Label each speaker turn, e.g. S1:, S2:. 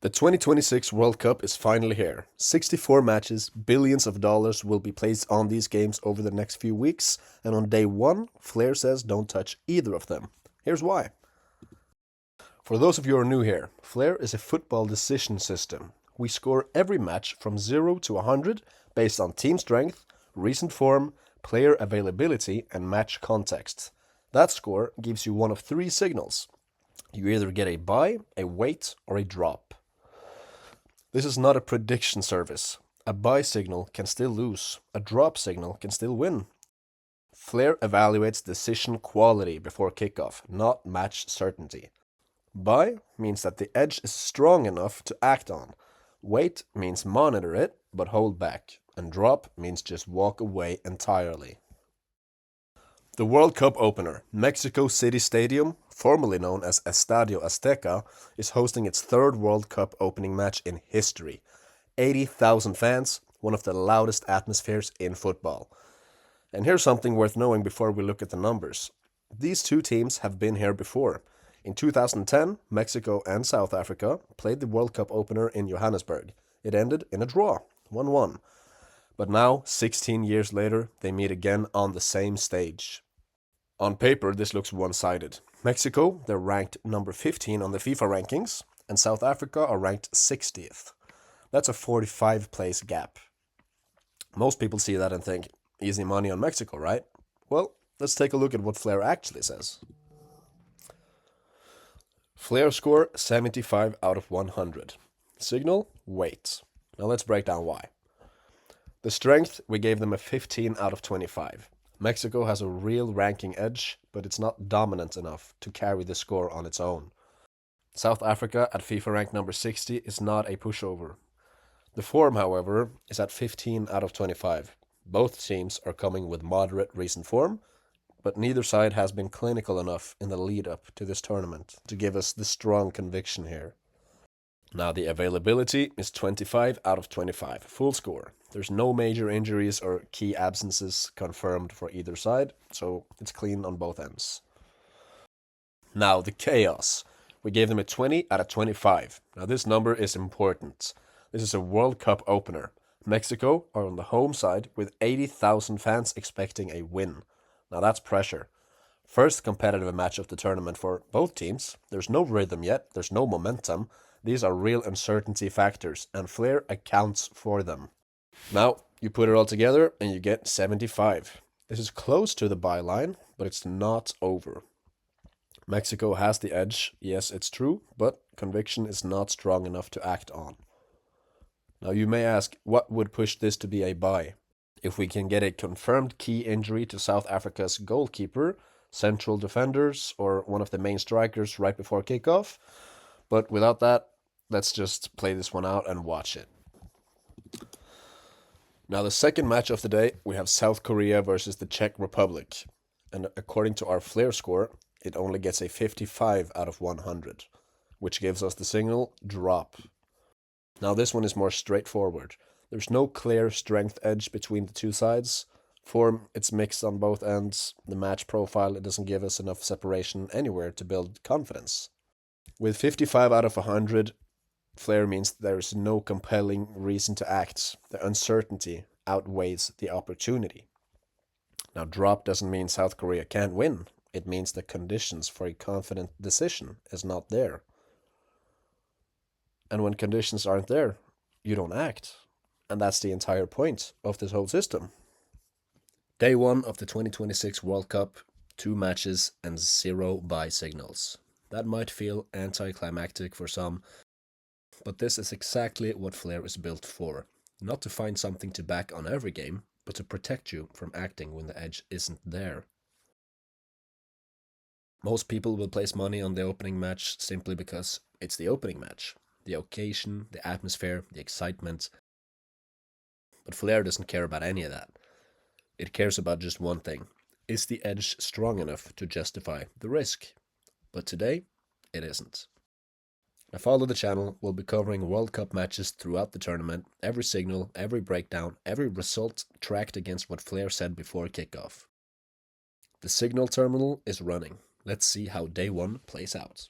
S1: The 2026 World Cup is finally here. 64 matches, billions of dollars will be placed on these games over the next few weeks, and on day one, Flair says don't touch either of them. Here's why. For those of you who are new here, Flair is a football decision system. We score every match from 0 to 100 based on team strength, recent form, player availability, and match context. That score gives you one of three signals. You either get a buy, a wait, or a drop. This is not a prediction service. A buy signal can still lose. A drop signal can still win. Flair evaluates decision quality before kickoff, not match certainty. Buy means that the edge is strong enough to act on. Wait means monitor it, but hold back. And drop means just walk away entirely. The World Cup opener, Mexico City Stadium, formerly known as Estadio Azteca, is hosting its third World Cup opening match in history. 80,000 fans, one of the loudest atmospheres in football. And here's something worth knowing before we look at the numbers. These two teams have been here before. In 2010, Mexico and South Africa played the World Cup opener in Johannesburg. It ended in a draw, 1-1. But now, 16 years later, they meet again on the same stage. On paper, this looks one-sided. Mexico, they're ranked number 15 on the FIFA rankings, and South Africa are ranked 60th. That's a 45-place gap. Most people see that and think, easy money on Mexico, right? Well, let's take a look at what Flair actually says. FlareScore 75 out of 100. Signal, wait. Now let's break down why. The strength, we gave them a 15 out of 25. Mexico has a real ranking edge, but it's not dominant enough to carry the score on its own. South Africa at FIFA rank number 60 is not a pushover. The form, however, is at 15 out of 25. Both teams are coming with moderate recent form, but neither side has been clinical enough in the lead-up to this tournament to give us the strong conviction here. Now the availability is 25 out of 25, full score. There's no major injuries or key absences confirmed for either side, so it's clean on both ends. Now the chaos. We gave them a 20 out of 25. Now this number is important. This is a World Cup opener. Mexico are on the home side with 80,000 fans expecting a win. Now that's pressure. First competitive match of the tournament for both teams. There's no rhythm yet, there's no momentum. These are real uncertainty factors, and Flair accounts for them. Now, you put it all together and you get 75. This is close to the byline, but it's not over. Mexico has the edge, yes, it's true, but conviction is not strong enough to act on. Now, you may ask, what would push this to be a buy? If we can get a confirmed key injury to South Africa's goalkeeper, central defenders, or one of the main strikers right before kickoff. But without that, let's just play this one out and watch it. Now, the second match of the day, we have South Korea versus the Czech Republic. And according to our FlareScore, it only gets a 55 out of 100, which gives us the signal drop. Now, this one is more straightforward. There's no clear strength edge between the two sides. Form, it's mixed on both ends. The match profile, it doesn't give us enough separation anywhere to build confidence. With 55 out of 100, Flair means there's no compelling reason to act. The uncertainty outweighs the opportunity. Now, drop doesn't mean South Korea can't win. It means the conditions for a confident decision is not there. And when conditions aren't there, you don't act. And that's the entire point of this whole system. Day one of the 2026 World Cup, 2 matches and 0 buy signals. That might feel anticlimactic for some, but this is exactly what Flair is built for. Not to find something to back on every game, but to protect you from acting when the edge isn't there. Most people will place money on the opening match simply because it's the opening match. The occasion, the atmosphere, the excitement. But Flair doesn't care about any of that. It cares about just one thing. Is the edge strong enough to justify the risk? But today, it isn't. Now follow the channel, we'll be covering World Cup matches throughout the tournament, every signal, every breakdown, every result tracked against what Flair said before kickoff. The signal terminal is running. Let's see how day one plays out.